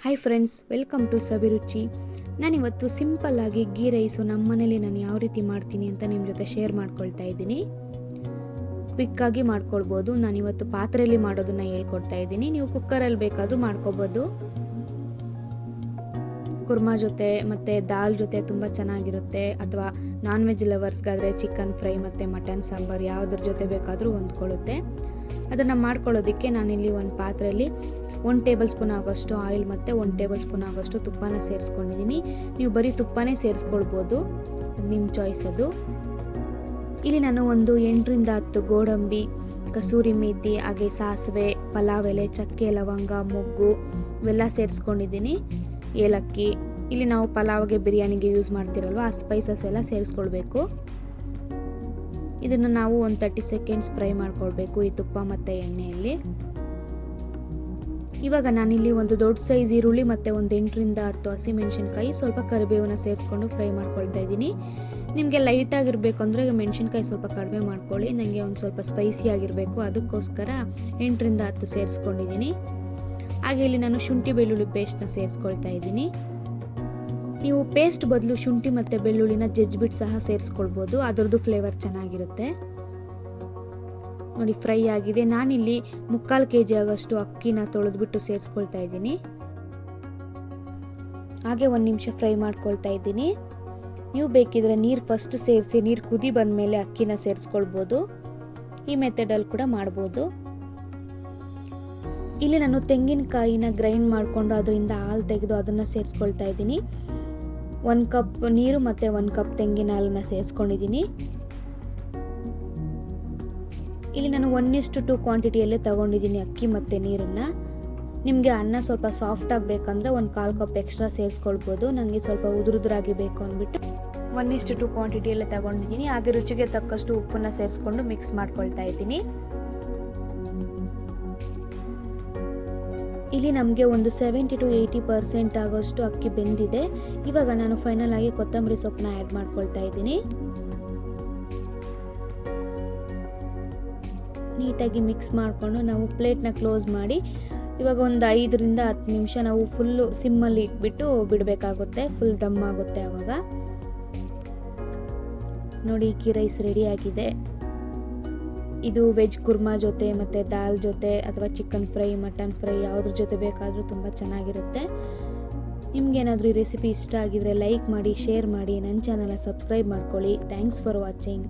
Hi friends, welcome to ಸವಿರುಚಿ. ನಾನಿವತ್ತು ಸಿಂಪಲ್ಲಾಗಿ ghee rice ನಮ್ಮ ಮನೇಲಿ ನಾನು ಯಾವ ರೀತಿ ಮಾಡ್ತೀನಿ ಅಂತ ನಿಮ್ಮ ಜೊತೆ ಶೇರ್ ಮಾಡ್ಕೊಳ್ತಾ ಇದ್ದೀನಿ. ಕ್ವಿಕ್ಕಾಗಿ ಮಾಡ್ಕೊಳ್ಬೋದು. ನಾನಿವತ್ತು ಪಾತ್ರೆಯಲ್ಲಿ ಮಾಡೋದನ್ನು ಹೇಳ್ಕೊಡ್ತಾ ಇದ್ದೀನಿ. ನೀವು ಕುಕ್ಕರಲ್ಲಿ ಬೇಕಾದರೂ ಮಾಡ್ಕೊಬೋದು. ಕುರ್ಮಾ ಜೊತೆ ಮತ್ತು ದಾಲ್ ಜೊತೆ ತುಂಬ ಚೆನ್ನಾಗಿರುತ್ತೆ. ಅಥವಾ ನಾನ್ ವೆಜ್ ಲವರ್ಸ್ಗಾದರೆ ಚಿಕನ್ ಫ್ರೈ ಮತ್ತು ಮಟನ್ ಸಾಂಬಾರು ಯಾವುದ್ರ ಜೊತೆ ಬೇಕಾದರೂ ಹೊಂದ್ಕೊಳ್ಳುತ್ತೆ. ಅದನ್ನು ಮಾಡ್ಕೊಳ್ಳೋದಕ್ಕೆ ನಾನಿಲ್ಲಿ ಒಂದು ಪಾತ್ರೆಯಲ್ಲಿ 1 ಟೇಬಲ್ ಸ್ಪೂನ್ ಆಗೋಷ್ಟು ಆಯಿಲ್ ಮತ್ತು 1 ಟೇಬಲ್ ಸ್ಪೂನ್ ಆಗೋಷ್ಟು ತುಪ್ಪನ ಸೇರಿಸ್ಕೊಂಡಿದ್ದೀನಿ. ನೀವು ಬರೀ ತುಪ್ಪನೇ ಸೇರಿಸ್ಕೊಳ್ಬೋದು, ನಿಮ್ಮ ಚಾಯ್ಸ್ ಅದು. ಇಲ್ಲಿ ನಾನು ಒಂದು 8ರಿಂದ 10 ಗೋಡಂಬಿ, ಕಸೂರಿ ಮೇಥಿ, ಹಾಗೆ ಸಾಸಿವೆ, ಪಲಾವ್ ಎಲೆ, ಚಕ್ಕೆ, ಲವಂಗ, ಮೊಗ್ಗು ಇವೆಲ್ಲ ಸೇರಿಸ್ಕೊಂಡಿದ್ದೀನಿ. ಏಲಕ್ಕಿ, ಇಲ್ಲಿ ನಾವು ಪಲಾವ್ಗೆ ಬಿರಿಯಾನಿಗೆ ಯೂಸ್ ಮಾಡ್ತಿರಲ್ವ ಆ ಸ್ಪೈಸಸ್ ಎಲ್ಲ ಸೇರಿಸ್ಕೊಳ್ಬೇಕು. ಇದನ್ನು ನಾವು ಒಂದು 30 ಸೆಕೆಂಡ್ಸ್ ಫ್ರೈ ಮಾಡ್ಕೊಳ್ಬೇಕು ಈ ತುಪ್ಪ ಮತ್ತು ಎಣ್ಣೆಯಲ್ಲಿ. ಇವಾಗ ನಾನಿಲ್ಲಿ ಒಂದು ದೊಡ್ಡ ಸೈಜ್ ಈರುಳ್ಳಿ ಮತ್ತು ಒಂದು 8ರಿಂದ 10 ಹಸಿಮೆಣಸಿನ್ಕಾಯಿ, ಸ್ವಲ್ಪ ಕರಿಬೇವನ್ನ ಸೇರಿಸ್ಕೊಂಡು ಫ್ರೈ ಮಾಡ್ಕೊಳ್ತಾ ಇದ್ದೀನಿ. ನಿಮಗೆ ಲೈಟಾಗಿರಬೇಕು ಅಂದರೆ ಮೆಣಸಿನ್ಕಾಯಿ ಸ್ವಲ್ಪ ಕಡಿಮೆ ಮಾಡ್ಕೊಳ್ಳಿ. ನನಗೆ ಒಂದು ಸ್ವಲ್ಪ ಸ್ಪೈಸಿ ಆಗಿರಬೇಕು, ಅದಕ್ಕೋಸ್ಕರ 8ರಿಂದ 10 ಸೇರಿಸ್ಕೊಂಡಿದ್ದೀನಿ. ಹಾಗೆ ಇಲ್ಲಿ ನಾನು ಶುಂಠಿ ಬೆಳ್ಳುಳ್ಳಿ ಪೇಸ್ಟ್ನ ಸೇರಿಸ್ಕೊಳ್ತಾ ಇದ್ದೀನಿ. ನೀವು ಪೇಸ್ಟ್ ಬದಲು ಶುಂಠಿ ಮತ್ತು ಬೆಳ್ಳುಳ್ಳಿನ ಜಜ್ಜಿಬಿಟ್ಟು ಸಹ ಸೇರಿಸ್ಕೊಳ್ಬೋದು, ಅದರದ್ದು ಫ್ಲೇವರ್ ಚೆನ್ನಾಗಿರುತ್ತೆ. ನೋಡಿ, ಫ್ರೈ ಆಗಿದೆ. ನಾನಿಲ್ಲಿ 3/4 kg ಆಗೋಷ್ಟು ಅಕ್ಕಿನ ತೊಳೆದ್ಬಿಟ್ಟು ಸೇರಿಸ್ಕೊಳ್ತಾ ಇದ್ದೀನಿ. ಹಾಗೆ 1 ನಿಮಿಷ ಫ್ರೈ ಮಾಡ್ಕೊಳ್ತಾ ಇದ್ದೀನಿ. ನೀವು ಬೇಕಿದ್ರೆ ನೀರು ಫಸ್ಟ್ ಸೇರಿಸಿ ನೀರು ಕುದಿ ಬಂದಮೇಲೆ ಅಕ್ಕಿನ ಸೇರಿಸ್ಕೊಳ್ಬೋದು. ಈ ಮೆಥಡಲ್ಲಿ ಕೂಡ ಮಾಡ್ಬೋದು. ಇಲ್ಲಿ ನಾನು ತೆಂಗಿನಕಾಯಿನ ಗ್ರೈಂಡ್ ಮಾಡಿಕೊಂಡು ಅದರಿಂದ ಹಾಲು ತೆಗೆದು ಅದನ್ನು ಸೇರಿಸ್ಕೊಳ್ತಾ ಇದ್ದೀನಿ. 1 ಕಪ್ ನೀರು ಮತ್ತು 1 ಕಪ್ ತೆಂಗಿನ ಹಾಲನ್ನು ಸೇರಿಸ್ಕೊಂಡಿದ್ದೀನಿ. ಇಲ್ಲಿ ನಾನು 1:2 ಕ್ವಾಂಟಿಟಿಯಲ್ಲೇ ತೊಗೊಂಡಿದ್ದೀನಿ ಅಕ್ಕಿ ಮತ್ತು ನೀರನ್ನು. ನಿಮಗೆ ಅನ್ನ ಸ್ವಲ್ಪ ಸಾಫ್ಟ್ ಆಗಬೇಕಂದ್ರೆ 1/4 ಕಪ್ ಎಕ್ಸ್ಟ್ರಾ ಸೇರಿಸ್ಕೊಳ್ಬೋದು. ನನಗೆ ಸ್ವಲ್ಪ ಉದುರುದ್ರಾಗಿ ಬೇಕು ಅಂದ್ಬಿಟ್ಟು 1:2 ಕ್ವಾಂಟಿಟಿಯಲ್ಲೇ ತೊಗೊಂಡಿದ್ದೀನಿ. ಹಾಗೆ ರುಚಿಗೆ ತಕ್ಕಷ್ಟು ಉಪ್ಪನ್ನು ಸೇರಿಸ್ಕೊಂಡು ಮಿಕ್ಸ್ ಮಾಡ್ಕೊಳ್ತಾ ಇದ್ದೀನಿ. ಇಲ್ಲಿ ನಮಗೆ ಒಂದು 70 to 80% ಆಗೋಷ್ಟು ಅಕ್ಕಿ ಬೆಂದಿದೆ. ಇವಾಗ ನಾನು ಫೈನಲ್ ಆಗಿ ಕೊತ್ತಂಬರಿ ಸೊಪ್ಪನ್ನ ಆ್ಯಡ್ ಮಾಡ್ಕೊಳ್ತಾ ಇದ್ದೀನಿ. ನೀಟಾಗಿ ಮಿಕ್ಸ್ ಮಾಡಿಕೊಂಡು ನಾವು ಪ್ಲೇಟ್ನ ಕ್ಲೋಸ್ ಮಾಡಿ ಇವಾಗ ಒಂದು 5ರಿಂದ 10 ನಿಮಿಷ ನಾವು ಫುಲ್ಲು ಸಿಮ್ಮಲ್ಲಿ ಇಟ್ಬಿಟ್ಟು ಬಿಡಬೇಕಾಗುತ್ತೆ. ಫುಲ್ ದಮ್ ಆಗುತ್ತೆ ಆವಾಗ. ನೋಡಿ, ಗೀ ರೈಸ್ ರೆಡಿ ಆಗಿದೆ. ಇದು ವೆಜ್ ಕುರ್ಮಾ ಜೊತೆ ಮತ್ತು ದಾಲ್ ಜೊತೆ ಅಥವಾ ಚಿಕನ್ ಫ್ರೈ, ಮಟನ್ ಫ್ರೈ ಯಾವುದ್ರ ಜೊತೆ ಬೇಕಾದರೂ ತುಂಬ ಚೆನ್ನಾಗಿರುತ್ತೆ. ನಿಮಗೇನಾದರೂ ಈ ರೆಸಿಪಿ ಇಷ್ಟ ಆಗಿದರೆ ಲೈಕ್ ಮಾಡಿ, ಶೇರ್ ಮಾಡಿ, ನನ್ನ ಚಾನಲ್ನ ಸಬ್ಸ್ಕ್ರೈಬ್ ಮಾಡ್ಕೊಳ್ಳಿ. Thanks for watching.